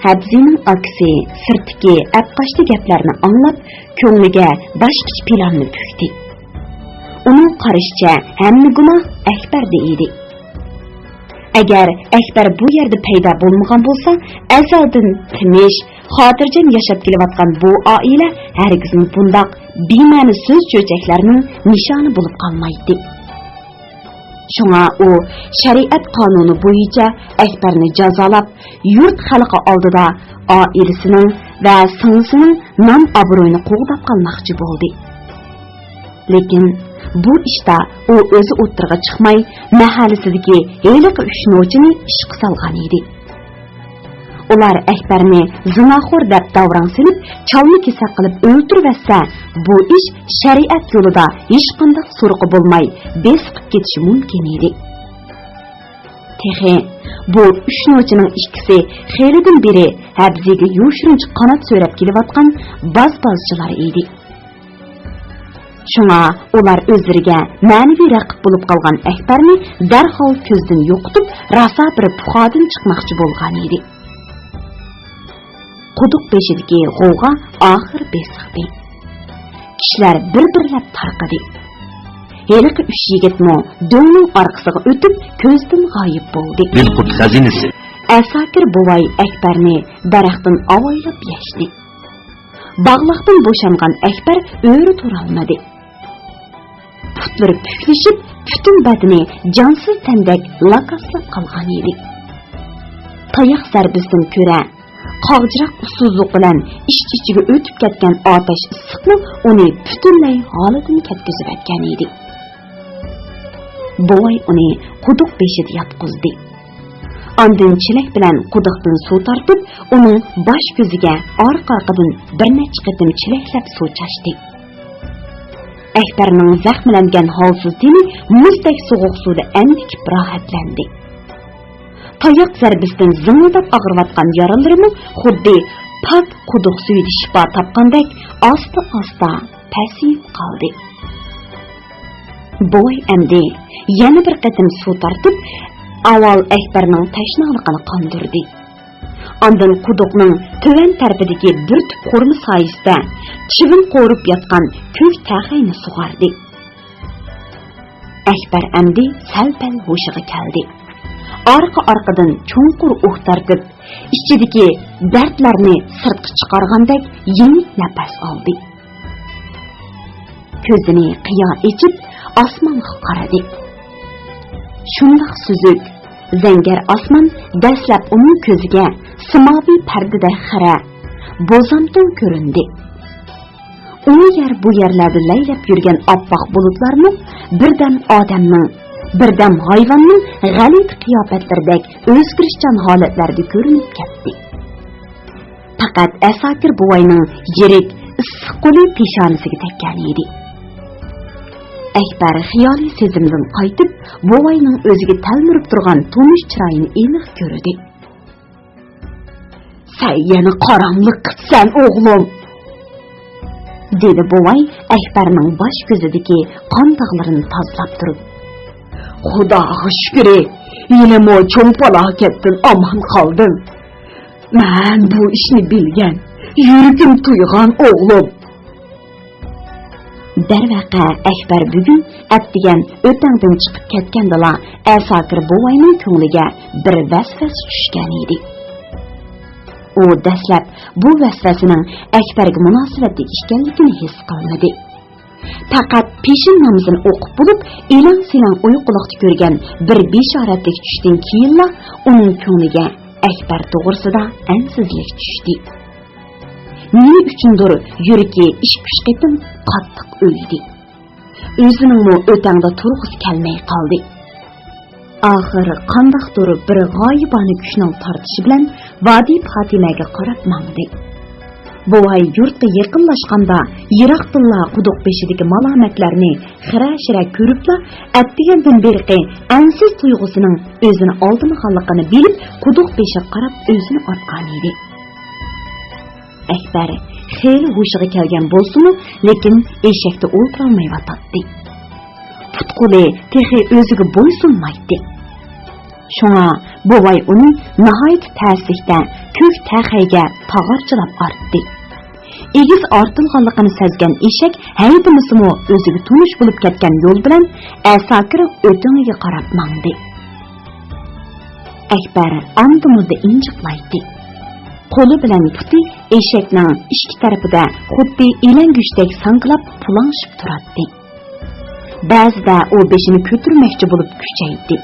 Habzining akisi sirtdagi apqashli gaplarni anglab, ko'ngliga boshqacha planni pukdi. Uning qarashicha hamma gunoh Akbarda edi. Agar Akbar bu yerda paydo bo'lmagan bo'lsa, azaldan tinch, xotirjam yashab kelayotgan bu oila hargiz bundoq bema'ni so'z cho'chaklarning nishoni bo'lib qolmaydi. Shunga u shariat qonuni bo'yicha Akbarni jazolab, yurt xalqi oldida oilasining va singlisining nom-obro'yini qo'g'dab qolmoqchi bo'ldi. Lekin bu ishda u o'zi o'tirg'a chiqmay, mahallasidagi heliqi ushnovchini ishga solgan edi. Ular Akbarni zinaxo'r deb davron silib, chalni kesak qilib o'ltirvasa, bu ish shariat yo'lida hech qanday surqi bo'lmay, besqib ketishi mumkin edi. Texi bu ushnovchining ikkisi xelidan beri Habziga yoshirinch qanot so'rab kelayotgan bazbozchilar edi. Shunga ular o'zlariga ma'naviy raqib bo'lib qolgan Akbarni darhol ko'zdan yo'qitib, rosa bir puxodan chiqmoqchi bo'lgan edi. Quduq beshidagi g'ovg'a oxir besiqdi. Kishilar bir-birlab tarqadi. Heliqi 3 yigitmi do'ngning orqasiga o'tib, ko'zdan g'oyib bo'ldi. Dilqut xazinasi. Asakir buvay Akbarni daraxtdan avoylab yashdi. Bog'liqdan bo'shangan Akbar o'ri turolmadi. Putlari puklashib, butun badani jonsiz tandak lakaslab qolgan edi. Tayoq zarbisidan ko'ra qog'jiroq usuzlik bilan ichiga o'tib ketgan otash issiqni uni butunlay holidan ketkizib etgan edi. Buvay uni quduq beshida yotqizdi. Ondan chelak bilan quduqdan suv tortib, uning bosh ko'ziga orqa-orqadan bir necha qatim chelaklab suv chashdi. Akbarning zaxmlangan holsiz teni muzdek sovuq suvda andikib rohatlandi. Tayoq zarbisidan zingildab og'riyotgan yaralarimiz xuddi pak quduq suyida shifo topgandek asta-asta pasayib qoldi. Boy amdi yana bir qatim suv tortib, avval Akbarning tashnaligini qondirdi. Ondan quduqning to'van tarafidagi bir tup qo'rma soyisida chivin qo'rib yotgan ko'k taxayni sug'ardi. Akbar amdi sal-pal hushiga keldi. Arqa-arqadan cho'nqur o'xtartib, ichidagi dardlarni sirtqa chiqargandek yengil nafas oldi. Ko'zini qiyo echib, osmonga qaradi. Shundoq suzuk, zangar osmon dastlab uning ko'ziga simoviy pardada xira, bo'zamton ko'rindi. U yer bu yerlarda laylab yurgan oppoq bulutlarni birdan odamning, birdan hayvonning g'alit qiyofatlaridek o'zgarishchan holatlarda ko'rinib ketdi. Faqat Asakir buvayning yirik issiq qo'li peshonasiga tekkan edi. Akbar xiyoliy sezimdan qaytib, buvayning o'ziga talmirib turgan tunish chiroyini aniq ko'rdi. "Sen yana qorong'lik qilsan, o'g'lim", dedi buvay Akbarning bosh ko'zidagi qon dog'larini tozalab turib. "Xudoga shukr, yine cho'ng falokatdan omon qoldim. Men bu ishni bilgan, yuragim tuygan o'g'lim." Darvaqa Akbar bugun atdigan o'tangdan chiqib ketgandala Asakir buvayning ko'ngliga bir vasvasa tushgan edi. U dastlab bu vasvasining Akbarga munosabatli ekanligini his qilmadi. Faqat peshin namozini o'qib bo'lib, elang-selang uyquliqda ko'rgan bir bishoratlik tushdan keyinla uning ko'ngliga Akbar to'g'risida ansizlik tushdi. Nima uchundir yuragi ish-pish qetib qattiq o'ydi. O'zining o'tangda turg'isi kelmay qoldi. Oxiri qandoqdir bir g'oyibona kuchning tortishi bilan Vadi Fatimaga qarab mangdi. Buvay yurtga yaqinlashganda yiroqdilla quduq beshidagi malomatlarni xira-shira ko'ribla, atdigandan beri ansiz tuyg'usining o'zini oldimaganligini bilib, quduq beshiga qarab o'zini otgan edi. Akbar xeyli hushiga kelgan bo'lsa-mu, lekin eshakda o'ltirolmay yotdi. Putquli texi o'ziga bo'ysunmaydi. Shunga buvay uni nihoyat ta'sirda ko'k taqayga tog'orchilab artdi. Egiz ortilganligini sezgan eshak haydamasimi o'ziga tunish bo'lib ketgan yo'l bilan Asakir o'tingiga qarab mangdi. Akbar andimizda injiqlaydi. Qo'li bilan puti eshakning ikki tarafida xuddi elangushdek sanqilab pulangishib turadi. Ba'zida u beshini ko'tarmoqchi bo'lib kuchaydi.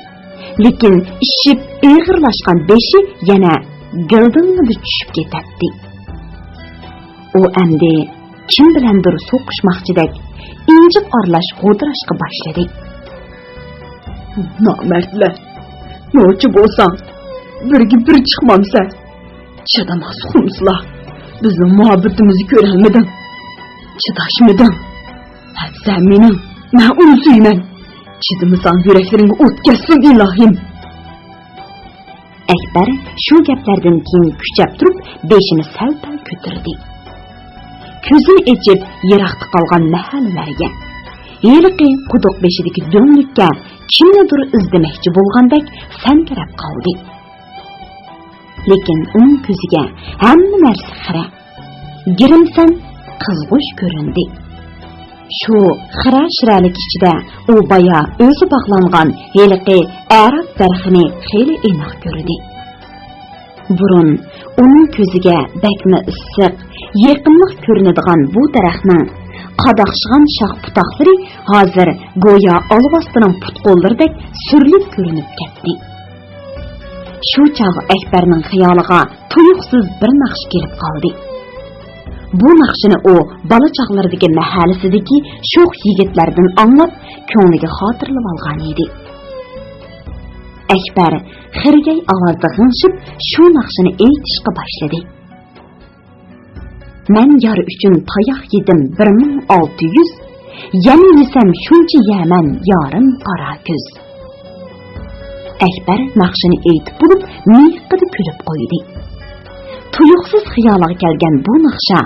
Lekin ishib og'irlashgan beshi yana gildinmida tushib ketadi. U endi kim bilandir so'qishmoqchidek injiq orlash g'o'dirashga boshladi. Nomardlar, nochi bo'lsang, birga bir chiqmamsa, chidamas xumslar. Bizning muhabbatimizni ko'rolmading. Chidashmadim. Sen mening, men uni suyman. Chidamasang yuraklaringga o't kessin ilohim. Akbar shu gaplardan keyin kuchab turib, beshini sal-pal ko'tardi. Ko'zini ochib, yiroqda qolgan mahallalarga, yeliqi quduq beshidagi do'nglikka kimnidir izlamoqchi bo'lgandek sankirab qoldi. Lekin uning ko'ziga hamma narsa xira, girimsan, qizg'ush ko'rindi. Shu xira-shiralik ichida u baya o'zi bog'langan yeliqi arab darxini xeyli aniq ko'rdi. Burun uning ko'ziga bakmi issiq, yaqinlik ko'rinadigan bu daraxtning qadoqshgan shox-putoqlari hozir go'yo olvostining putqo'llaridek surlib ko'rinib ketdi. Shu chog' Akbarning xayoliga tuyuqsiz bir naqsh kelib qoldi. Bu naqshini u bola chog'laridagi mahallasidagi sho'x yigitlardan anglab, ko'ngliga xotirlab olgan edi. Akbar xirgay ovozda g'ingshib shu naqshini aytishga boshladi. Men yor uchun tayoq yedim 1600, yana yesam shuncha yaman yorim qora ko'z. Akbar naqshini aytib bo'lib, miyiqida kulib qo'ydi. Tuyuqsiz xayoliga kelgan bu naqsha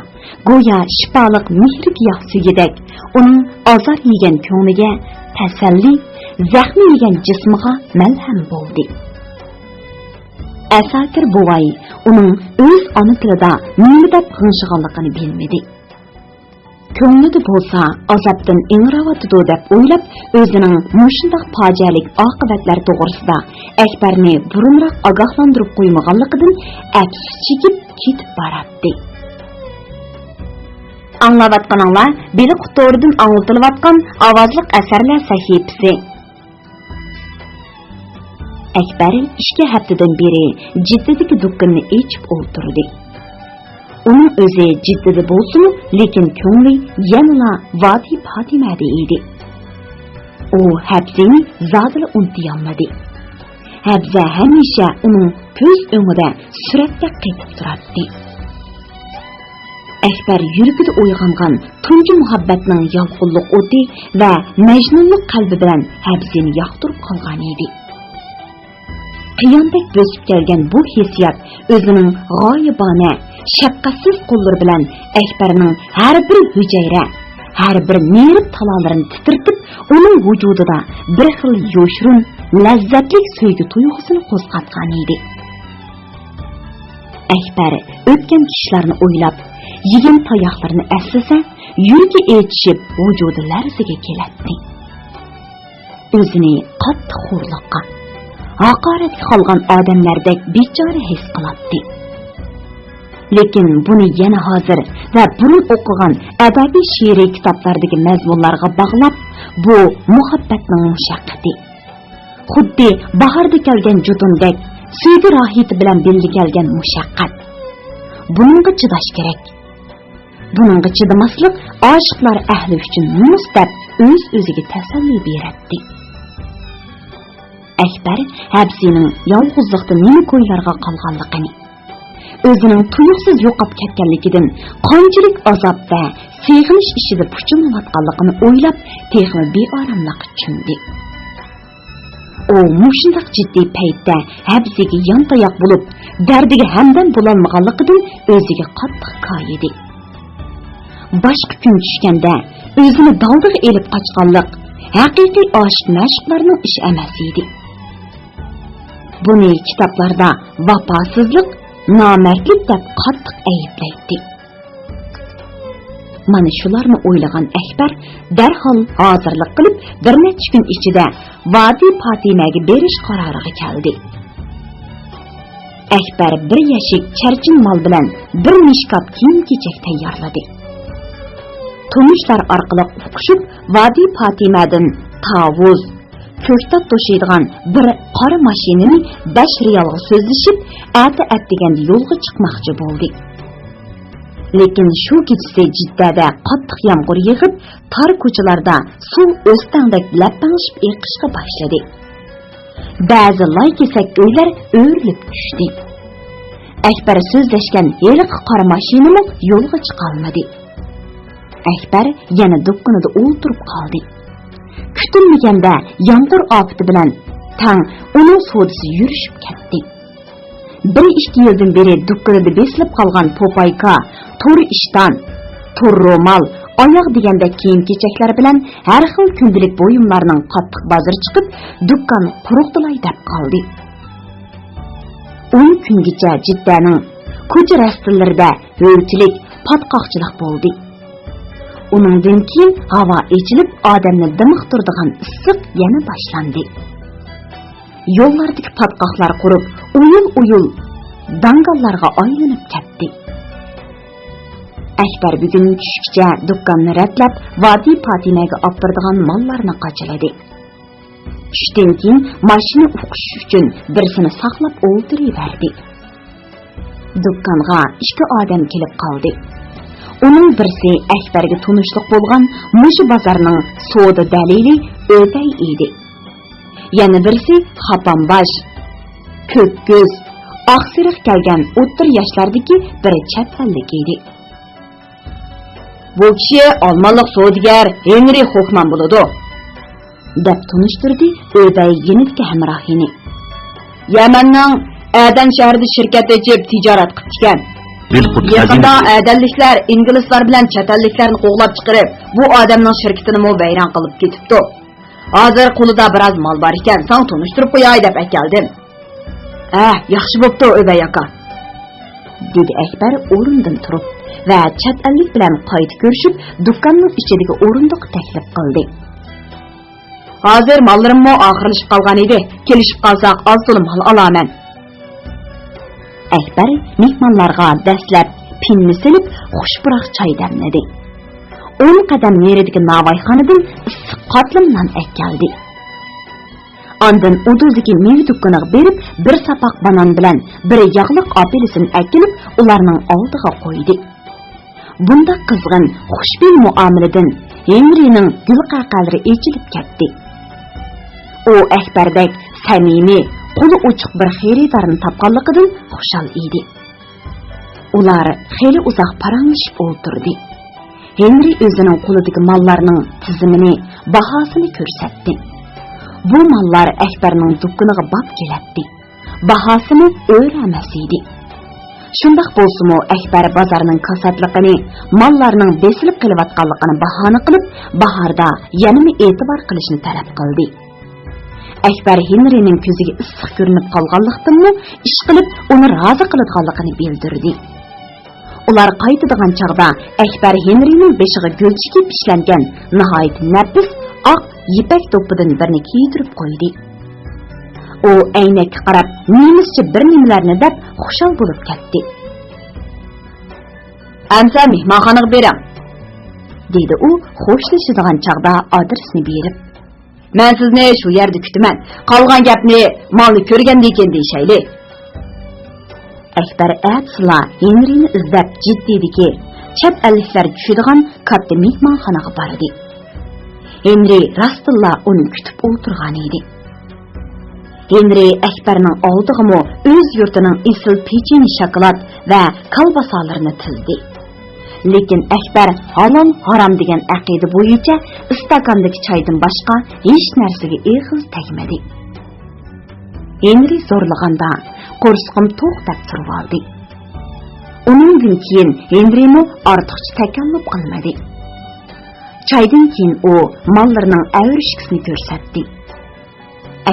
go'yo shifoliq mehri giyoh suyidek uning azor yegan ko'ngliga tasalli, zaxmi yegan jismiga malham bo'ldi. Asakir buvay uning o'z ona tilida nima deb g'ingshiganligini bilmadi. Ko'nglida bo'lsa azobdan ingravotdi deb o'ylab, o'zining mushundoq fojialik oqibatlar to'g'risida Akbarni burunroq ogohlantirib qo'ymaganligidan afsus chekib ketib boradi. Anglavatqaninglar beli qutoridan anglatilayotgan ovozliq asarlar sahifasi. Akbar 2 haftadan beri jiddidagi do'konni ochib o'tirdi. Uning o'zi jiddida bo'lsa-mu, lekin ko'ngli yanada vodi Fatimada edi. U Habzani zodila unutolmadi. Habza hamisha uning ko'z o'ngida suratda qaytib turardi. Akbar yuragida uyg'ongan tunji muhabbatning yolqinlik o'ti va majnunlik qalbi bilan Habzani yoqtirib qolgan edi. Qiyondek bo'sib kelgan bu hissiyot o'zining g'oyibona, shafqatsiz qo'llari bilan Akbarning har bir hujayra, har bir nerv talolarini titirtib, uning vujudida bir xil yo'shrun, lazzatli sevgi tuyg'usini qo'zg'atgan edi. Akbar o'tgan tushlarni o'ylab, yegan tayoqlarini eslasa, yuragi etishib, vujudi larzaga keladi. O'zini qattiq xo'rliqqa, haqoratga qolgan odamlardek bechora his qiladi. Lekin buni yana hozir va burun o'qigan adabiy she'riy kitoblardagi mazmunlarga bog'lab, bu muhabbatning mushaqqati. Xuddi bahorda kelgan jutundek, sevgi rohati bilan birga kelgan mushaqqat. Buningga chidash kerak. Buningga chidamaslik oshiqlar ahli uchun mustab o'z-o'ziga tasalli beradi. Akbar Habsining yolg'izlikda nima ko'ylarga qolganligini, o'zining tuyuqsiz yo'qolib ketganligidan qanchalik azob va seg'inish ichida puchunayotganligini o'ylab, texmi beoromlik tushindi. U mushundaq jiddiy paytda Habsiga yontayoq bo'lib, dardiga hamdam bo'lolmaganligidan o'ziga qattiq koyidi. Boshqa kun tushganda o'zini daldiga elib qochganlik haqiqiy oshiq-mashqlarning ishi emas edi. Buni kitoblarda vafosizlik, namertlik deb qattiq ayıplaydi. Mana shularni o'ylagan Akbar darhol hozirlik qilib bir necha kun ichida Vadi Fatimaga berish qaroriga keldi. Akbar bir yashik charchin mol bilan bir mishkab kiyim-kechak tayyorladi. Tunishlar orqali o'qishib Vadi Fatimadan tavuz, ko'ktat to'shiydigan bir qora mashinani 5 riyalga so'zlashib, ati-atdiganda yo'lga chiqmoqchi bo'ldi. Lekin shu kechasi Jiddada qattiq yomg'ir yig'ib, tar ko'chalarda suv o'stangdek lapangishib eqishga boshladi. Ba'zi loy-kesak uylar o'rilib tushdi. Akbar so'zlashgan heliq qora mashinami yo'lga chiqa olmadi. Akbar yana do'kkonida o'ltirib qoldi. Kutilmaganda yomg'ir ofati bilan tang uning sodisi yurishib ketdi. Bir ikki yildan beri do'kkonida besilib qolgan popayka, to'r ishton, to'r ro'mol, oyoq deganda kiyim-kechaklar bilan har xil kundalik buyumlarning qattiq bozor chiqib, do'kon quruqdilay deb qoldi. 10 kungacha Jiddaning ko'cha rastillarida o'lchilik, patqoqchilik bo'ldi. Uningdan keyin havo echilib, odamni dimiqtiradigan issiq yana boshlandi. Yo'llardagi patqoqlar qurib, uyul-uyul dangallarga aylanib ketdi. Akbar bugun tushgacha do'konni ratlab, Vadi Fatimaga olib boradigan mollarni qachiladi. Tushdan keyin mashina o'qish uchun birsini saqlab o'ltiraverdi. Do'konga 2 odam kelib qoldi. Uning birsi Akbarga tunishliq bo'lgan mushu bozorning savdo dalili O'tay edi. Yana birsi xapanbosh, ko'k ko'z, oqsiriq kelgan o'ttir yoshlardagi bir chatvallik edi. Bu kishi olmaliq savdogar Henry Hoffman bo'ladi, deb tunishtirdi O'tay yenidagi hamrohini. Yamanning Adan shahrida shirkat ochib tijorat qilib ekan. Yaqinda adalliklar inglizlar bilan chatalliklarni qo'g'lab chiqarib, bu odamning shirkatini mo vayron qilib ketibdi. Hozir qo'lida biroz mol bor ekan, sen tunishtirib qo'yay deb akeldim. Yaxshi bo'pti, O'bay aka, dedi Akbar o'rindan turib va chatallik bilan qayta ko'rishib, do'konning ichidagi o'rindiq taklif qildi. Hozir mollarimmo oxirlashib qolgan edi. Kelishib qolsak, oz-to'la mol olaman. Akbar mehmonlarga dastlab pinni silib, xushburoq choy damladi. 10 qadam neridagi navoiyxonadan issiq qatlimdan akeldi. Ondan uduzdagi meva do'koniga berib, bir sapoq banan bilan bir yog'liq apelsin akilib, ularning oldiga qo'ydi. Bunda qizg'in, xushbin muomaladan Henryning gul qaqalari echilib ketdi. U Akbardek samimiy, qo'li ochiq bir xaridorni topganligidan xushal edi. Ular xeyli uzoq paranglashib o'tirdi. Henry o'zining qo'lidagi mollarning tizimini, bahosini ko'rsatdi. Bu mollar Akbarning do'koniga bop keladi. Bahosini o'ramas edi. Shundaq bo'lsa-mu, Akbar bozorning kasatligini, mollarning besilib qilayotganligini bahona qilib, bahorda yanami e'tibor qilishni talab qildi. Akbar Henryning ko'ziga issiq ko'rinib qolganlikdanmi, ish qilib, uni rozi qiladiganligini bildirdi. Ular qaytadigan chaqda Akbar Henryning beshiga gulchiki pishlangan nihoyat nafis oq yipak to'pidan birini kiydirib qo'ydi. U aynakka qarab, nemischa bir nimalarni deb xushal bo'lib ketdi. "Amsa mehmonxonaga beram", dedi u xo'shlashadigan chaqda adresni berib. "Men sizni shu yerda kutaman. Qolgan gapni molni ko'rgandan keyin deyshayli." Akbar atsla Henryni izlab jiddidiki, chat aliflar tushadigan katta mehmonxonaga bordi. Henry rastilla uni kutib o'tirgan edi. Henry Akbarning oldig'imi o'z yurtining esil pecheni shokolad va kolbasalarini tizdi. Lekin Akbar halol harom degan aqida bo'yicha istakandagi choydan boshqa hech narsaga eg'iz tegmadi. Henry zo'rlaganda qo'rsqim to'xtab turib oldi. Uningdan keyin Henrymi ortiqcha takalluf qilmadi. Choydan keyin u mollarining avrishkisini ko'rsatdi.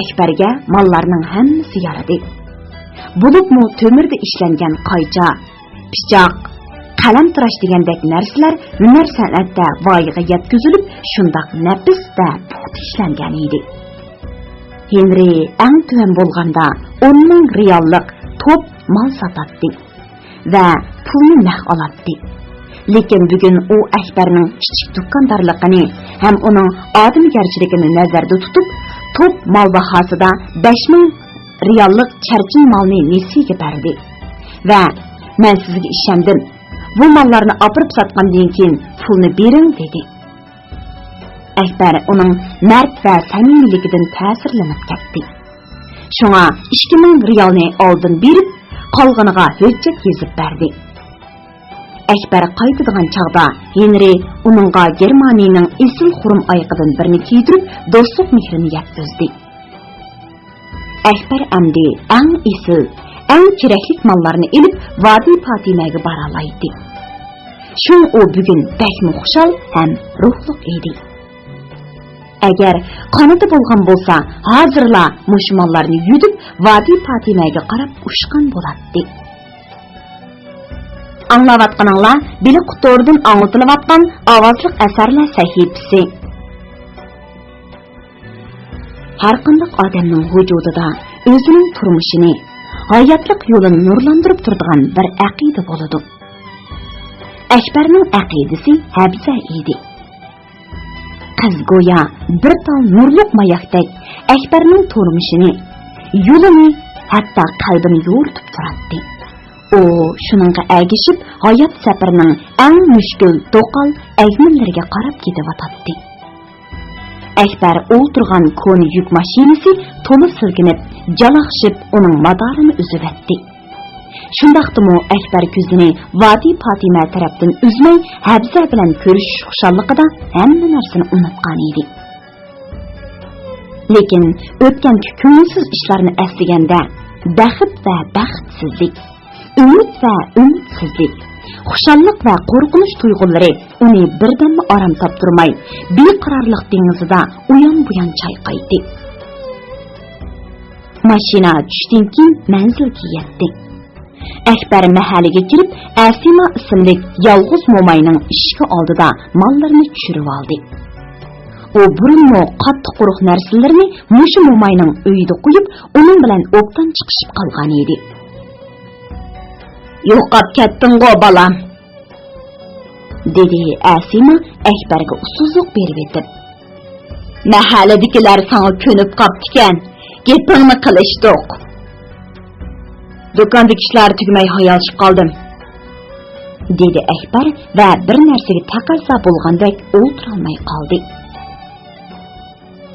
Akbarga mollarning hammasi yaradi. Bulupmu tömürde işlengen qayca, pichaq, qalam tıraş degandek narsalar hunar san'atda voyaga yetkazilib, shundoq nafis va puxta ishlangan edi. Henry eng tuvan bo'lganda 10 ming riyollik top mal sotadi va pulni naq oladi. Lekin bugun u Akbarning kichik do'kondorligini ham uning odamgarchiligini nazarda tutib, top mal bahosida 5 ming riyollik charchin malni nesiga berdi va "Men sizga ishondim. Bu mallarni opirib sotgandan keyin pulni bering" dedi. Akbar uning mard va samimiyligidan ta'sirlanib ketdi. Shunga 2000 riyolni oldin berib, qolganiga hujjat yozib berdi. Akbar qaytadigan chaqda Henry uningga Germaniyaning esil xurum oyiqidan birini kiydirib, do'stlik mehrini yetkazdi. Akbar amdi eng esil, eng kerakli mallarni elib Vadi Fatimaga bora oladi. Shun u bugun bakmi xushal ham ruhliq edi. Agar qonati bo'lgan bo'lsa, hozirla mushmonlarni yudib Vadi Fatimaga qarab ushqan bo'ladi. Anglavatqaninglar bili qutordan anglatilayotgan ovozliq asarlar sahifasi. Har qanday odamning vujudida o'zining turmushini, hayotlik yo'lini nurlantirib turadigan bir aqida bo'ladi. Akbarning aqidasi habza edi. Qiz go'yo bir tal nurliq mayaqdek Akbarning turmushini, yo'lini, hatto qalbini yo'ritib turadi. O shuningga agishib hayot safarining eng mushkul, to'qal agmillariga qarab ketayotdi. Akbar o'tirgan ko'ni yuk mashinasi to'lib silkinib, jalaqshib uning madorini uzib-etdi. Shundaqdimi Akbar ko'zini Vadi Fatima tarafdan uzmay, Habza bilan ko'rishish xushalligida hamma narsani unutgan edi. Lekin o'tgan ko'ngilsiz ishlarni eslaganda, baxit va baxtsizlik, umid va umidsizlik, xushallik va qo'rqinish tuyg'ulari uni birdamma orom toptirmay, beqarorlik dengizida uyon-buyon chayqaydi. Mashina tushdan keyin manzilga yetdi. Akbar mahallaga kirib, Asima ismli yolg'iz mo'mayning eshigi oldida mollarini tushirib oldi. U burunmo qattiq quruq narsalarni mushu mo'mayning uyida qo'yib, uning bilan o'qdan chiqishib qolgan edi. "Yo'qab ketding-ku balam", dedi Asima Akbarga usuzlik berib etib. "Mahalladagilar sana ko'nib qoptikan, gapingni qilishdiq. Do'kondagi ishlar tugmay hayalishib qoldim", dedi Akbar va bir narsaga taqozo bo'lgandek o'tira olmay qoldi.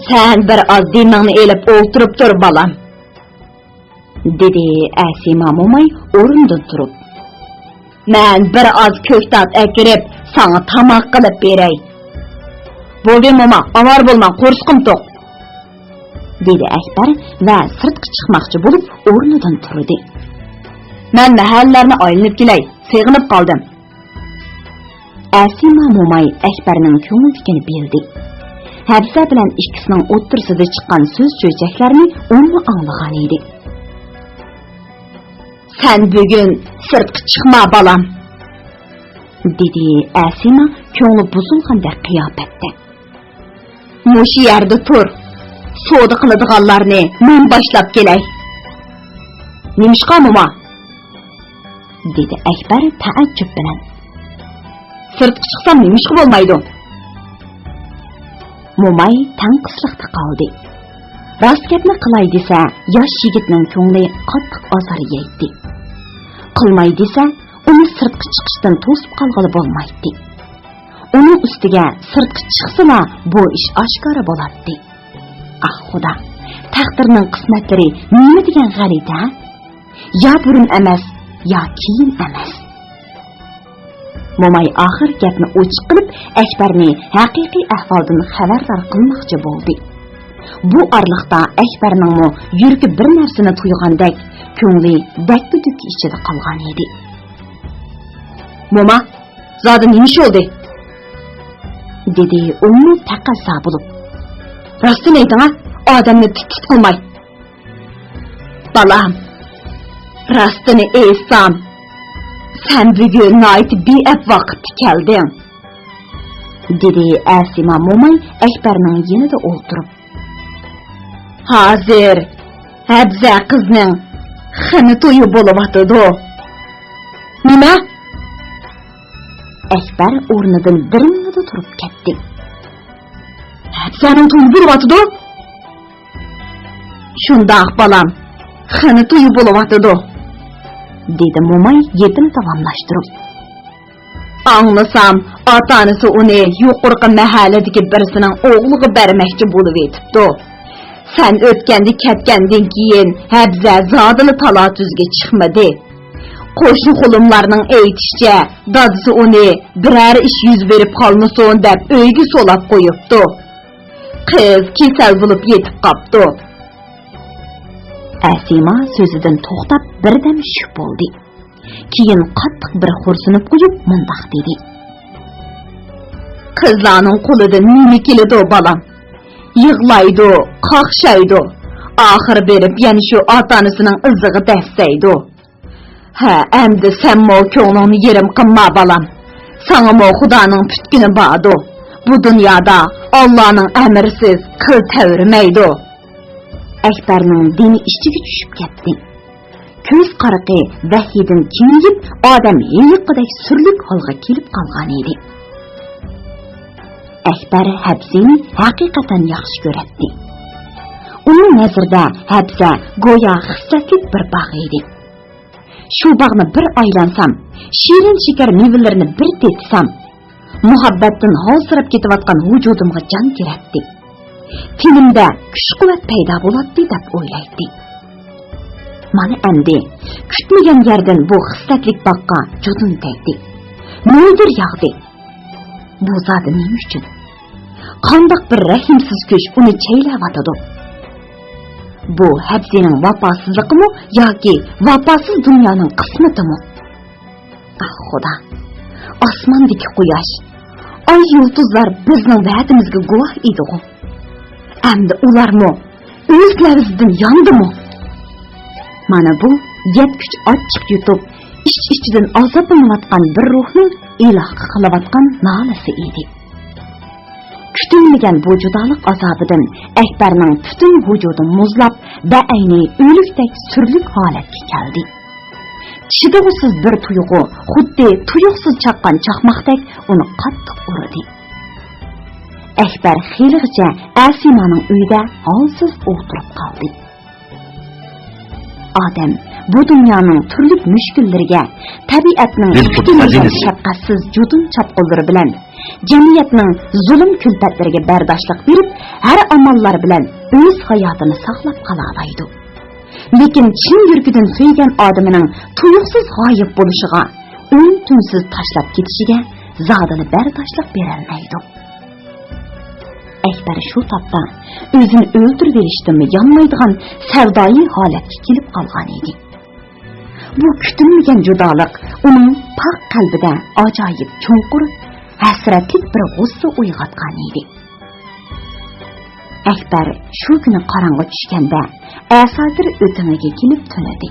"Sen bir oz diningni elib o'ltirib tur balam", dedi Asima mo'may o'rindan turib. "Men bir oz ko'ktat akirib, sana tamoq qilib beray." "Bo'ldi mo'ma, avor bo'lma, qo'rsqim to'q", dedi Akbar va sirtga chiqmoqchi bo'lib o'rnidan turdi. "Men mahallalarni aylanib kelay, seg'inib qoldim." Asima mo'may Akbarning ko'ngildagini bildi. Habsa bilan ikkisining o'ttirsida chiqqan so'z cho'chaklarni uni anglagan edi. "Sen bugun sirtga chiqma balam", dedi Asima ko'ngli buzilgandek qiyofatda. "Mush yerda tur. Savdo qiladiganlarni men boshlab kelay." "Nimishqa mo'ma?" dedi Akbar taajjub bilan. "Sirtga chiqsam nimishqa bo'lmaydi?" Mo'may tanqisliqda qoldi. Rost gapni qilay desa, yosh yigitning ko'ngli qattiq azor yeydi. Qilmay desa, uni sirtga chiqishdan to'sib qolg'ili bo'lmaydi. Uning ustiga sirtga chiqsa, bu ish oshkora bo'ladi. Ah xudo, taqdirning qismatlari nima degan g'alita? Ya burun emas, ya keyin emas. Mo'may oxir gapni ochiq qilib, Akbarni haqiqiy ahvoldan xabardor qilmoqchi bo'ldi. Bu orliqda Akbarning yuragi bir narsani tuyg'andek, ko'ngli dakki-dukki ichida qolgan edi. "Mo'ma, zodi nima bo'ldi?" dedi uni taqozo bo'lib. "Rostini ayting, odamni tit qilmay." "Balam, Rastını eysam, sen bugün ait bir vakitte geldin, dedi Asima Momay Ekber'nin yanında oturup. Hazır, Habza kızının xini to'yi bo'lyapti. Nima? Ekber o'rnidan birinida turib ketdi. Habzaning to'yi bo'lyapti. Shundoq balam, xini to'yi bo'lyapti, dedi Momay yetim tamamlashtirib. Anlasam, ota-onasi uni yuqorqi mahalladagi birisining o'g'liga bermoqchi bo'lib etibdi. Sen o'tganda ketgandan keyin Habza zodini talotuzga chiqmadi. Qo'shni xulumlarning aytishicha, dadisi uni biror ish yuz berib qolmasin deb uyga solab qo'yibdi. Qiz kasal bo'lib yetib qopti. Asima so'zidan to'xtab birdan shuk bo'ldi. Keyin qattiq bir xo'rsinib qo'yib mundoq dedi. Qizlarning qo'lidan nima keladi balam? Yig'laydi, qaqshaydi. Oxir berib yana shu ota-onasining izig'i dashtaydi. Ha, endi senmo ko'nglingni yerim qilma balam. Sanamo Xudoning putkini bordi. Bu dunyoda Allohning amrisiz qil tavirmaydi. Akbarning dini ichiga tushib ketdi. Ko'z qariqi vahiydan kengayib, odam yiqiqidek surlik holga kelib qolgan edi. Akbar Habzani haqiqatan yaxshi ko'radi. Uning nazarida Habza go'yo xislatlik bir bog' edi. Shu bog'ni bir aylansam, shirin shakar mevalarini bir tetsam, muhabbatdan holsirab ketayotgan vujudimga jon kiradi. Tenimda kuch-quvvat paydo bo'ladi deb o'ylaydi. Mana endi kutmagan yerdan bu xislatlik bog'ga judun tegdi. Mo'ydir yog'di. Bu zodi nima uchun? Qandoq bir rahimsiz kuch uni chaylayotadi? Bu Habzining vafosizligimi yoki vafosiz dunyoning qismatimi? Ah Xudo, osmondagi quyosh, oy yulduzlar bizning va'damizga guvoh edi-ku. Endi ularmi o'z lavzidan yondimi? Mana bu yetkuch ochiq yutib, ichidan azoblanayotgan bir ruhning ilohga qilayotgan nolasi edi. Kutilmagan bu judolik azobidan Akbarning butun vujudi muzlab, baayni o'likdek surlik holatga keldi. Chidag'usiz bir tuyg'u, xuddi tuyuqsiz chaqqan chaqmoqdek uni qattiq urdi. Akbar xiyligacha Asimaning uyida holsiz o'tirib qoldi. Odam bu dunyoning turli mushkullariga, tabiatning shafqatsiz judun chapqinlari bilan, jamiyatning zulm kulfatlariga bardoshlik berib, har amallar bilan o'z hayotini saqlab qola oladi. Lekin chin yurgidan suygan odamining tuyuqsiz g'oyib bo'lishiga, tunsiz tashlab ketishiga zodini bardoshlik bera olmaydi. Akbar shu topda o'zini o'ldirib berishdimi yonmaydigan savdoyi holatga kelib qolgan edi. Bu kutilmagan judolik uning pok qalbida ajoyib chunqur, hasratlik bir g'ussa uyg'otgan edi. Akbar shu kuni qorong'i tushganda Asakir o'timiga kelib tunadi.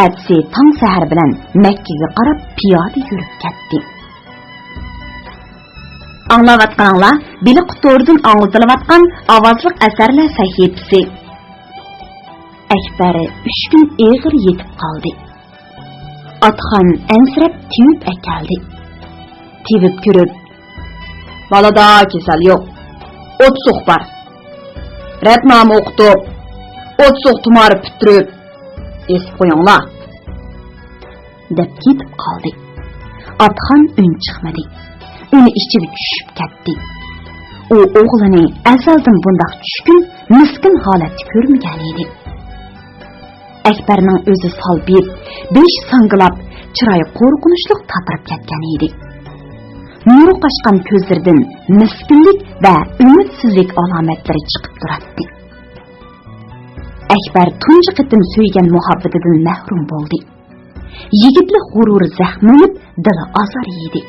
Atsi tong sahar bilan Makkaga qarab piyoda yurib ketdi. Anglayotganlar biliq to'rdan anglatilayotgan ovozliq asarlar sahifasi. Akbar 3 kun eg'ir yetib qoldi. Otxon ansirab tiyib akaldi. Tibib ko'rib, balada kasal yo'q, o't suq bor. Ratnoma o'qitib, o't suq tumarib bitirib, esib qo'yinglar, deb ketib qoldi. Otxon un chiqmadi. Uni ichiga tushib ketdi. U o'g'lini azaldan bundoq tushkun, miskin holatda ko'rmagan edi. Akbarning o'zi salbib, besh sangilab, chiroyi qo'rqinchli tatirib ketgan edi. Nuri qochgan ko'zlaridan miskinlik va umidsizlik alomatlari chiqib turardi. Akbar tunji qitim suygan muhabbatidan mahrum bo'ldi. Yigitlik g'ururi zaxmlanib, dili azor yedi.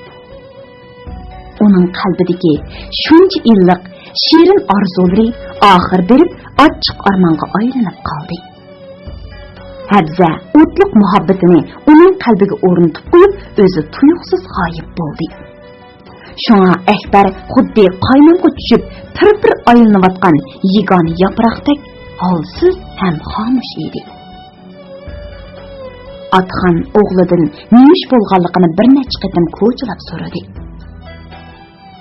Uning qalbidagi shuncha illiq, shirin orzulari oxir berib, ochiq armonga aylanib qoldi. Habza o'tliq muhabbatini uning qalbiga o'rnatib qo'yib, o'zi tuyuqsiz g'oyib bo'ldi. Shunga Akbar xuddi qaynonga tushib, pir-pir aylanayotgan yagona yaproqdek holsiz ham xomush edi. Atxon o'g'lidan nemish bo'lganligini bir necha qatim ko'chilab so'radi.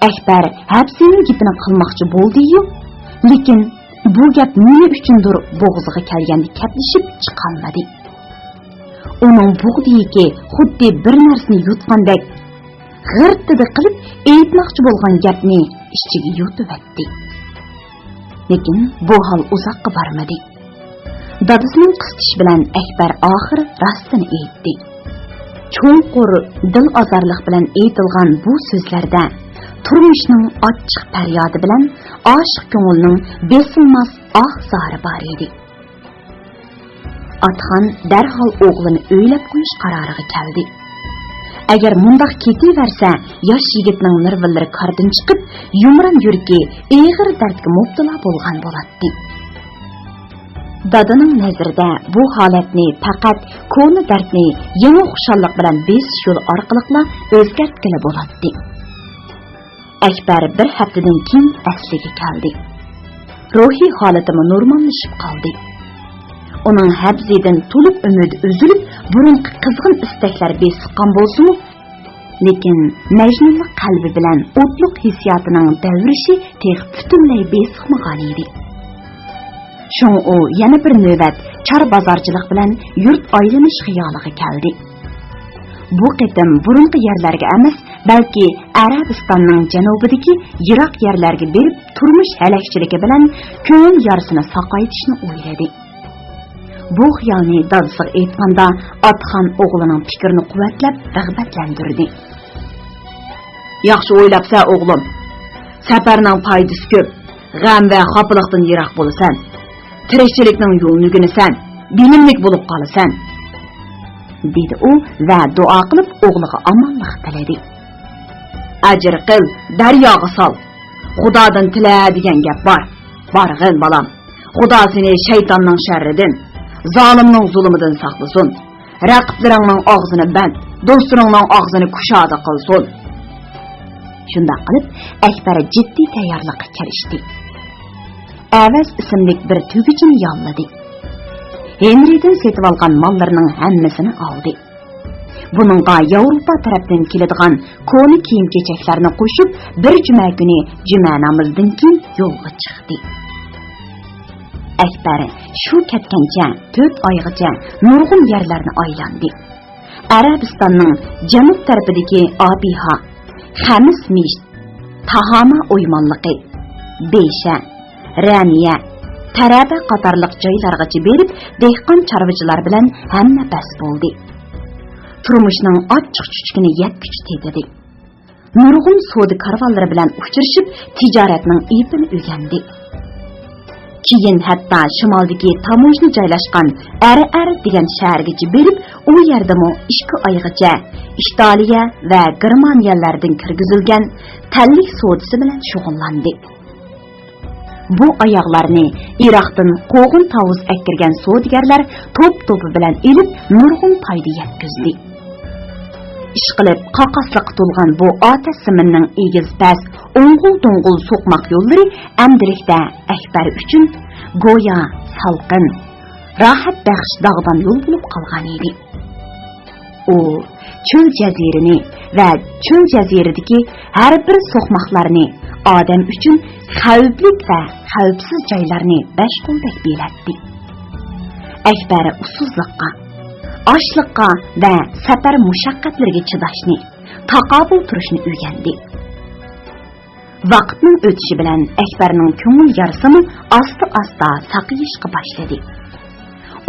Akbar Habsining gapini qilmoqchi bo'ldi-yu, lekin bu gap nima uchundir bo'g'ziga kelganda kaplashib chiqolmadi. Uning bo'g'diki xuddi bir narsani yutgandek g'irtida qilib aytmoqchi bo'lgan gapni ichiga yutib etdi. Lekin bu hol uzoqqa bormadi. Dadasining qisqish bilan Akbar oxiri rostini aytdi. Cho'nqur dil azorlik bilan aytilgan bu so'zlarda turmushning ochiq faryodi bilan oshiq ko'ngilning besilmas zori bor edi. Atxon darhol o'g'lini o'ylab qo'yish qaroriga keldi. Agar mundoq ketaversa, yosh yigitning nervlari qardan chiqib, yumron yuragi og'ir dardga mubtalo bo'lgan bo'ladi. Dadaning nazarida bu holatni faqat ko'ni dardni yangi xushallik bilan besish yo'li orqali o'zgartgili bo'ladi. Akbar bir haftadan keyin asliga keldi. Ruhiy holati normallashib qoldi. Uning Habzidan to'liq umidi uzilib, burunqi qizg'in istaklar besiqqan bo'lsa-mu, lekin majnunlik qalbi bilan o'tliq hissiyotining davrishi tex butunlay besiqmagan edi. Shung u yana bir navbat chor bozorchilik bilan yurt aylanish xiyoliga keldi. Bu qitim burunqi yerlarga emas, balki Arabistonning janubidagi yiroq yerlarga berib turmush halakchiligi bilan ko'ngil yarasini saqaytishni o'yladi. Bu xiyolni dadasiga aytganda Atxon o'g'lining fikrini quvvatlab, rag'batlantirdi. Yaxshi o'ylabsan o'g'lim. Safarning foydasi ko'p. G'am va xafalikdan yiroq bo'lasan. Tirikchilikning yo'lini o'rganasan, bilimlik bo'lib qolasan, dedi u va duo qilib o'g'liga omonlik tiladi. Ajr qil, daryoga sol. Xudodan tila degan gap bor. Borg'in bolam. Xudo seni shaytonning sharridan, zolimning zulmidan saqlasin. Raqiblaringning og'zini band, do'stlaringning og'zini kushoda qilsin. Shunda qilib, Akbar jiddiy tayyorlikka kirishdi. Avaz ismli bir tugichini yolladi. Henridan setib olgan mollarining hammasini oldi. Buningga Yevropa tarafdan keladigan ko'ni kiyim-kechaklarni qo'shib, bir juma kuni juma namozidan keyin yo'lga chiqdi. Akbar shu ketgancha 4 oygacha nurg'un yerlarni aylandi. Arabistonning janub tarafidagi Abiha, Xamis Misht, Tahama o'ymonligi, Besha, Ramiya, Taraba qatorliq joylargacha berib, dehqon chorvachilar bilan hamma bas bo'ldi. Turmushning ochiq-chuchukini yetkuch tedidi. Nurg'un savdo karvonlari bilan uchrashib, tijoratning ipini o'rgandi. Keyin hatto shimoldagi tamojni joylashgan Ar degan shahargacha berib, u yerda 2 oygacha Italiya va Germaniyalardan kirgizilgan tallik savdosi bilan shug'ullandi. Bu oyoqlarni Iroqdan qo'g'in tavuz akkirgan savdogarlar to'p-to'pi bilan elib, nurg'un foyda yetkazdi. Ishqilib qaqasliq to'lgan bu otash siminning egiz pas, o'ng'ul-to'ng'ul so'qmoq yo'llari amdilikda Akbar uchun go'yo salqin, rohat baxsh dog'dan yo'l bo'lib qolgan edi. U cho'l jazirini va cho'l jaziridagi har bir so'qmoqlarni odam uchun xavfli va xavfsiz joylarni bashqo'ldek belatdi. Akbar usuzlikqa, ochliqqa va safar mushaqqatlariga chidashni, taqobil turishni o'rgandi. Vaqtning o'tishi bilan Akbarning ko'ngil yarasimi asta-asta saqiyishga boshladi.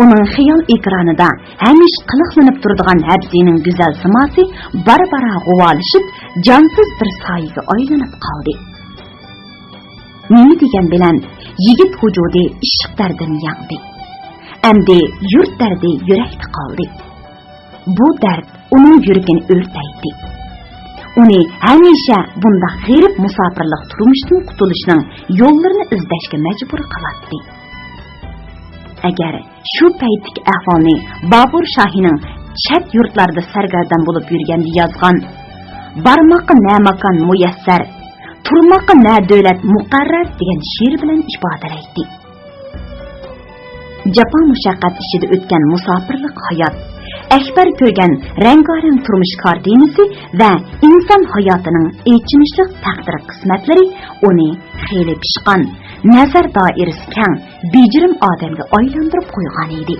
Uning xiyol ekranida hamish qiliqlanib turadigan Habzining go'zal simosi barbara g'uvolishib, jonsiz bir soyaga aylanib qoldi. Nima degan bilan yigit vujudi ishq dardini yangdi. Endi yurt dardi yurakda qoldi. Bu dard uning yuragini o'rtaydi. Uni hamisha bunda g'erib musofirlik turmushdan qutulishning yo'llarini izlashga majbur qiladi. Agar shu paytdagi ahvolni Bobur Shohining chet yurtlarda sargardon bo'lib yurganda yozgan barmoqqa na makon muyassar, turmoqqa na davlat muqarrar degan she'r bilan ifodalaydi. Jafo mushaqqat ichida o'tgan musofirlik hayot, Akbar ko'rgan rangarang turmush kartinasi va inson hayotining echinishli taqdir qismatlari uni xeyli pishqon, nazar doirasi keng, bejirim odamga aylantirib qo'ygan edi.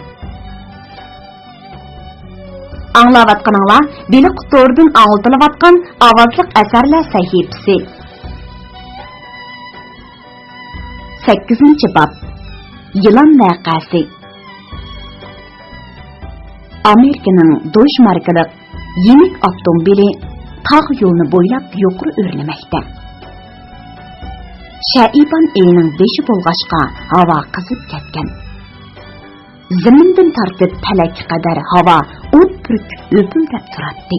Anglayotganinglar Beli Qutordan anglatilayotgan ovozliq asarlar sahifasi. 8-bob. Yılan vaqasi. Amerikaning Dodge markali yenilik avtomobili tog' yo'lini bo'ylab yuqori o'rlamoqda. Shaiban ayining 5 bo'lg'achqa havo qizib ketgan. Zamindan tortib falakka qadar havo o't purkib o'pilib turadi.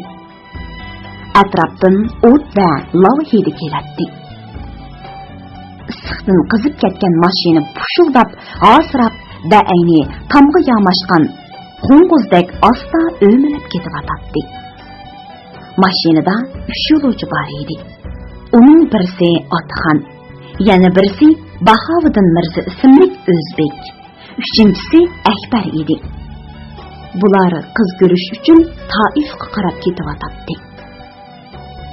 Atrofdan o't va lava hidi keladi. Issiqdan qizib ketgan mashina pushuldab, asrab da ayni tomga yamashgan qo'ng'izdek asta o'milib ketib-atadi. Mashinada 3 yo'lovchi bor edi. Uning birisi Otxon, yana birisi Bahoviddin Mirza ismli o'zbek, uchinchisi Akbar edi. Bular qiz ko'rish uchun Taifga qarab ketib-atadi.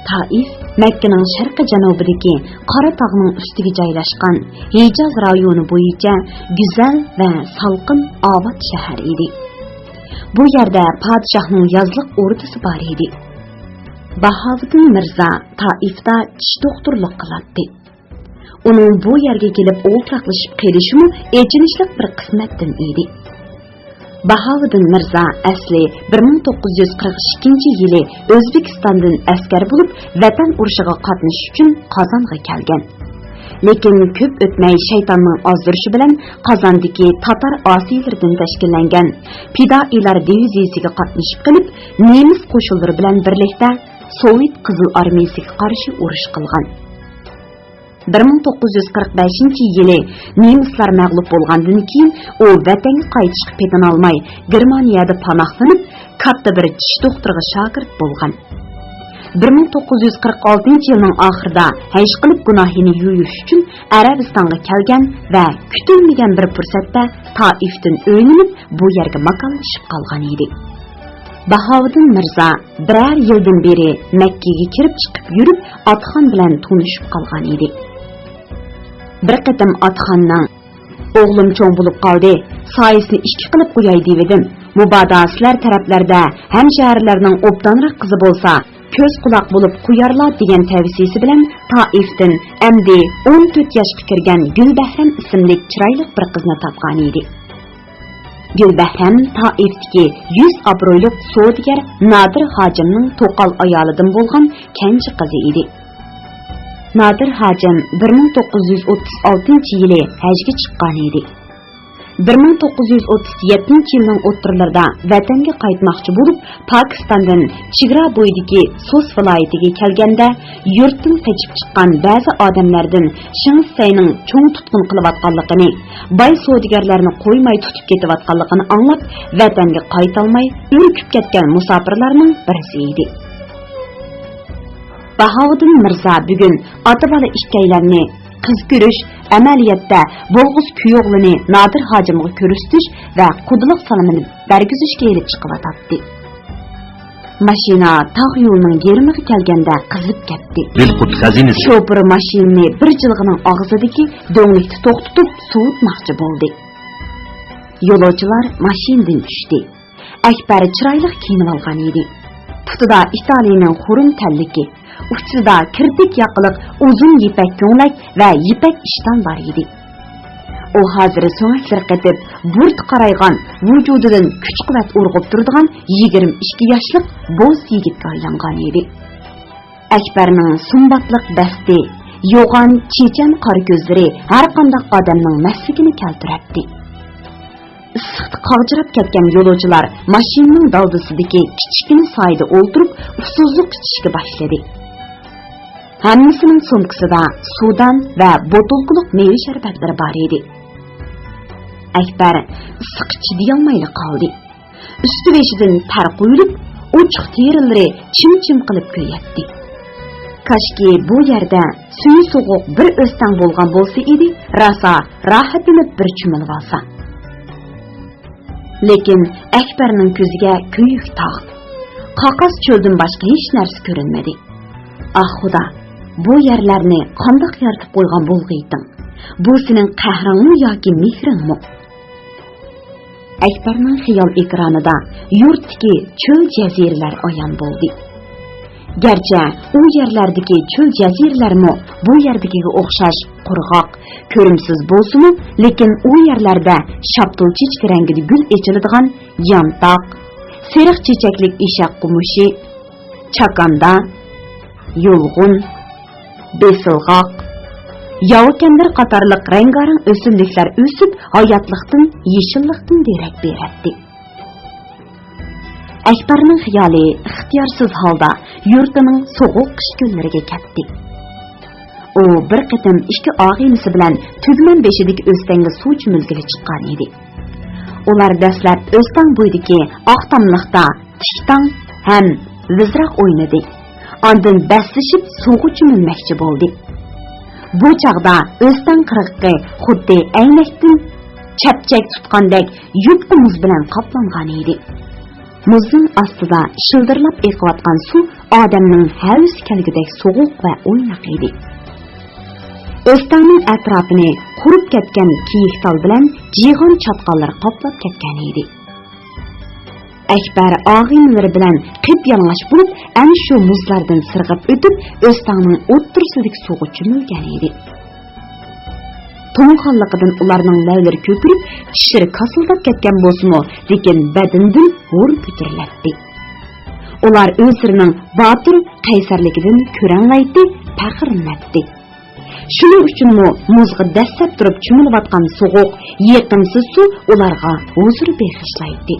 Taif Makkaning sharqi janubidagi Qora tog'ning ustiga joylashgan Hijaz rayoni bo'yicha go'zal va salqin obod shahar edi. Bu yerda podshohning yozliq o'rdasi bor edi. Bahoviddin Mirza Taifda tish doktorlik qiladi. Uning bu yerga kelib o'ltiraqlashib qelishi echinishli bir qismatdan edi. Bahoviddin Mirza asli 1942-yili O'zbekistondan askar bo'lib, vatan urushiga qatnashish uchun Qozonga kelgan. Lekin ko'p o'tmay shaytonning ozdirishi bilan Qozondagi Tatar osiylardan tashkillangan Fidoilar diviziyasiga qatnashib qilib, nemis qo'shinlari bilan birlikda Sovet Qizil armiyasiga qarshi urush qilgan. 1945-yili nemislar mag'lub bo'lgandan keyin u vatanga qaytishga petin olmay Germaniyada panohlanib, katta bir tish doktoriga shogird bo'lgan. 1946-yilning oxirida haj qilib gunohini yuyish uchun Arabistonga kelgan va kutilmagan bir fursatda Taifdan o'yinib bu yerga makonlashib qolgan edi. Bahoviddin Mirza biror yildan beri Makkaga kirib chiqib yurib, Otxon bilan tanishib qolgan edi. Bir qatam Otxonning o'g'lim cho'ng bo'lib qoldi, soyisini ishki qilib qo'yay dedim. Mubodo sizlar taraflarda ham shaharlarning obdanroq qizi bo'lsa, ko'z quloq bo'lib qo'yarlar degan tavsiyasi bilan Taifdan amdi 14 yoshga kirgan Gulbahram ismli chiroyli bir qizni topgan edi. Gulbahram Taifdagi 100 obro'li savdogar Nodir Hojimning to'qal ayolidan bo'lgan kenji qizi edi. Nodir Hojim 1936-yili hajga chiqqan edi. 1937-yilning o'ttirlarida vatanga qaytmoqchi bo'lib, Pokistondan chegara bo'yidagi Sos viloyatiga kelganda, yurtdan qochib chiqqan ba'zi odamlardan Shinsayning cho'ng tutqun qilayotganligini, boy savdogarlarni qo'ymay tutib ketayotganligini anglab, vatanga qaytolmay urkib ketgan musofirlarning birisi edi. Bahoviddin Mirza bugun ota-bola ikkaylarni qiz ko'rish, amaliyotda bo'lg'uz kuyoqlini Nodir Hojimga ko'rsatish va quduliq salomini bergizishga elib chiqyotdi. Mashina tog' yo'lining yerimiga kelganda qizib ketdi. Shofir mashinani bir jilg'ining og'zidagi do'nglikda to'xtatib suvutmoqchi bo'ldi. Yo'lovchilar mashinadan tushdi. Akbar chiroyli kiyinib olgan edi. Putida Italiyaning xurum talliki, uchida kirpik yoqiliq uzun yipak ko'ylak va yipak ishton bor edi. U hozir so'ngaklar qetib, burt qaraygan, vujudidan kuch-quvvat urg'ib turadigan 22 yoshlik bo'z yigitga aylangan edi. Akbarning sumbatliq basti, yo'g'on chechan qora ko'zlari har qanday odamning masligini keltiradi. Issiqda qavjirab ketgan yo'lovchilar mashinaning daldisidagi kichkina soyda o'ltirib, ufsuzlik ichishga boshladi. Hammasining sumkasida suvdan va botulqiliq meva sharbatlari bor edi. Akbar issiq chidayolmayli qoldi. Üstü beshidan tar quyilib, ochiq terilari chim-chim qilib kuyatdi. Kashki bu yerda suvi sovuq bir o'stan bo'lgan bo'lsa edi, rasa rohatlanib bir cho'milib olsa. Lekin Akbarning ko'ziga kuyuk tog', qaqas cho'ldan boshqa hech narsa ko'rinmadi. Ah xudo, bu yerlarni qandoq yaratib qo'ygan bo'lg'iyting? Bu sening qahringmi yoki mehringmi? Akbarning xiyol ekranida yurtdagi cho'l jaziralar ayon bo'ldi. Garchi u yerlardagi cho'l jaziralarmi bu yerdagiga o'xshash qurg'oq, ko'rimsiz bo'lsa-mu, lekin u yerlarda shaptul chechki rangida gul echiladigan yantoq, seriq chechaklik eshak qumushi, chakanda, yulg'un, besilg'oq, yovukandir qatorliq rangarang o'simliklar o'sib, hayotlikdan, yeshillikdan derak beradi. Akbarning xiyoli ixtiyorsiz holda yurtining sovuq qish kunlariga ketdi. U bir qitim ikki og'inisi bilan tugman beshidagi o'stanga suv cho'milgili chiqqan edi. Ular dastlab o'stan bo'yidagi oqtamliqda tishtang ham vizroq o'ynadi. Ondan baslashib suvga cho'milmoqchi bo'ldi. Bu chaqda o'stan qirg'i xuddi aynakdan chapchak tutgandek yupqa muz bilan qoplangan edi. Muzning ostida shildirlab eqiyotgan suv odamning havsi kelgidek sovuq va o'ynoq edi. O'stanning atrofini qurib ketgan kiyiktal bilan jig'on chatqonlar qoplab ketgan edi. Akbar og'inlari bilan qip-yalang'och bo'lib, ana shu muzlardan sirg'ib o'tib, o'stanning o'ttirsidagi suvga cho'milgan edi. To'nqonliqidan ularning lavlari ko'pirib, tishlari kasildab ketgan bo'lsa-mu, lekin badanidan g'ur ko'tariladi. Ular o'zlarining botir qaysarligidan ko'ranlaydi, faxrlanadi. Shuning uchunmi muzga dastlab turib cho'milayotgan sovuq, yiqimsiz suv ularga huzur bag'ishlaydi.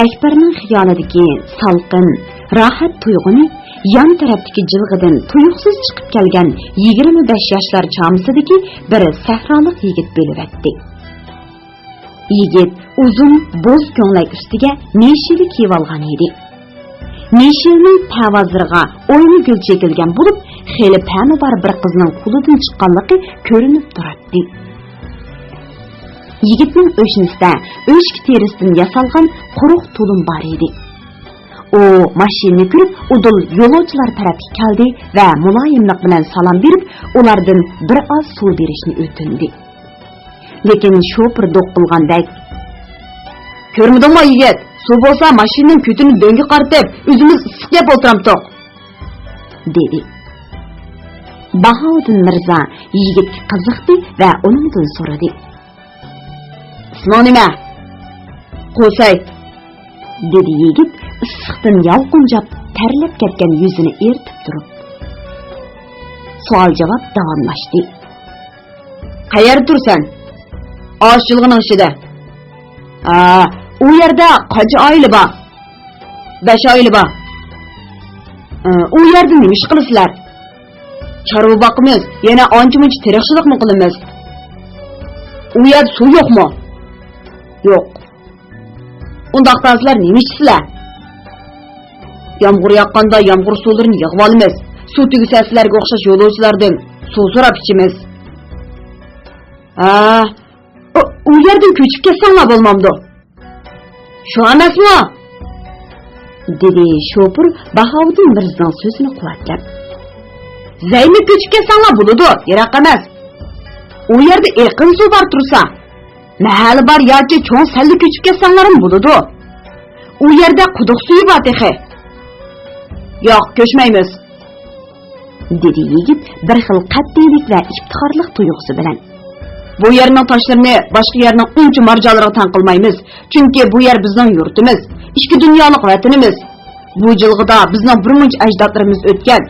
Akbarning xiyolidagi salqin, rohat tuyg'uni yan tarafdagi jilg'idan tuyuqsiz chiqib kelgan 25 yoshlar chamisidagi bir sahrolik yigit bo'lib o'tdi. Yigit uzun bo'z ko'nglak ustiga neshili kiyib olgan edi. Neshilning tavoziriga o'yni gul chekilgan bo'lib, xeli pami bor bir qizning qo'lidan chiqqanligi ko'rinib turadi. Yigitning o'shinisida o'shki terisidan yasalgan quruq tulum bor edi. U mashinani kirib, udul yo'lovchilar tarafga keldi va muloyimlik bilan salom berib, ulardan bir oz suv berishni o'tindi. Lekin shofir do'q qilgandek, "Ko'rmadingmi yigit? Suv bo'lsa mashinaning ko'tini do'ngga qartib, o'zimiz issiq yeb o'tiramtoq", dedi. Bahodir Mirzo yigitga qiziqdi va undan so'radi. "Ismi nima?" "Qo'say", dedi yigit issiqdan yalqinjab terlab ketgan yuzini ertib turib. Savol-javob davomlashdi. "Qayerda tursan?" "Oshchilg'ining ichida." "U yerda qancha oila bor?" "5 oila bor." "U yerda nima ish qilasizlar?" "Chorva boqimiz, yana ancha-muncha tirikchilikmi qilamiz." "U yerda suv yo'qmi?" "Yo'q." "Undaqda sizlar nima ichsizlar?" "Yomg'ir yoqqanda yomg'ir suvlarini yig'ib olamiz. Suv tugisa sizlarga o'xshash yo'lovchilardan suv so'rab ichamiz." "U yerdan ko'chib ketsanglar bo'lmamdi?" "Shu emasmi?" dedi shofir Bahodir Mirzoning so'zini quvvatlab. "Zayni ko'chib ketsanglar bo'ladi, yiroq emas. U yerda eqin suv bor tursa, mahali bor yoki cho'ng salli ko'chib ketsanglar ham bo'ladi. U yerda quduq suvi bor texi." "Yo'q, ko'chmaymiz", dedi yigit bir xil qat'iylik va iftixorlik tuyg'usi bilan. "Bu yerning toshlarini boshqa yerning uncha marjonlariga tan qilmaymiz, chunki bu yer bizning yurtimiz, ikki dunyolik vatanimiz. Bu jilg'ida bizning bir muncha ajdodlarimiz o'tgan.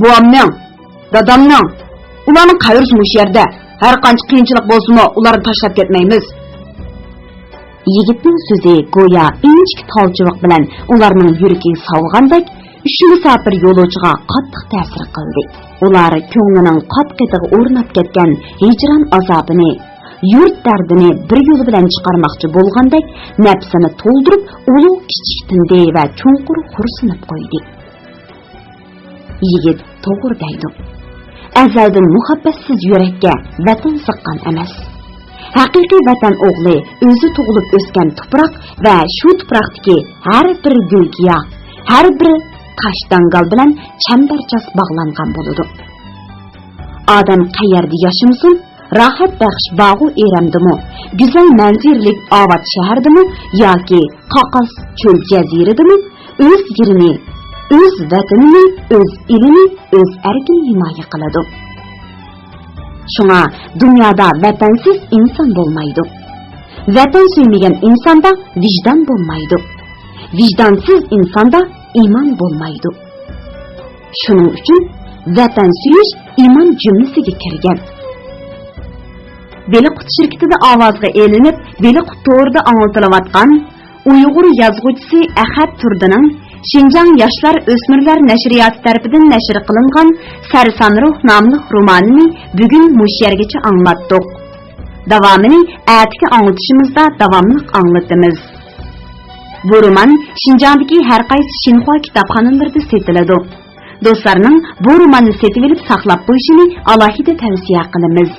Buvamning, dadamning, ularning qabri shu yerda. Har qancha qiyinchilik bo'lsa-mu, ularni tashlab ketmaymiz." Yigitning so'zi go'yo inchik tolchivoq bilan ularning yuragiga sovg'andek, shu musofir yo'lovchiga qattiq ta'sir qildi. Ular ko'nglining qat-qatiga o'rnab ketgan hijron azobini, yurt dardini bir yo'l bilan chiqarmoqchi bo'lgandek nafsini to'ldirib ulug' kichiktindi va cho'nqur xursinib qo'ydi. Yigit to'g'ri deydi. Azaldan muhabbatsiz yurakka vatan siqqan emas. Haqiqiy vatan o'g'li o'zi tug'ilib o'sgan tuproq va shu tuproqdagi har bir gulgiya, har bir tosh dangal bilan chambarchas bog'langan bo'ladi. Odam qayerda yashamsin, rahat baxsh bog'u eramdimi, go'zal manzirlik obod shahardimi yoki qoqos cho'l jaziradimi, o'z yerini, o'z vatanini, o'z elini, o'z erkin himoya qiladi. Shunga dunyoda vatansiz inson bo'lmaydi. Vatan suymagan insonda vijdon bo'lmaydi. Vijdonsiz insonda iymon bo'lmaydi. Shuning uchun vatan suyish iymon jumlasiga kirgan. Beliqut shirkatida ovozga elinib, Beliqut to'g'rida anglatilayotgan Uyg'ur yozuvchisi Ahad Turdining Şinjan Yoshlar O'smirlar nashriyoti tarafidan nashr qilingan Sarson ruh nomli romanini bugun mush yergacha anglatdik. Davomini atigi anglatishimizda davomli anglatamiz. Bu roman Şinjandagi har qaysi Xinhua kitobxonalarida sotiladi. Do'stlarning bu romanni setib olib saqlab qo'yishini alohida tavsiya qilamiz.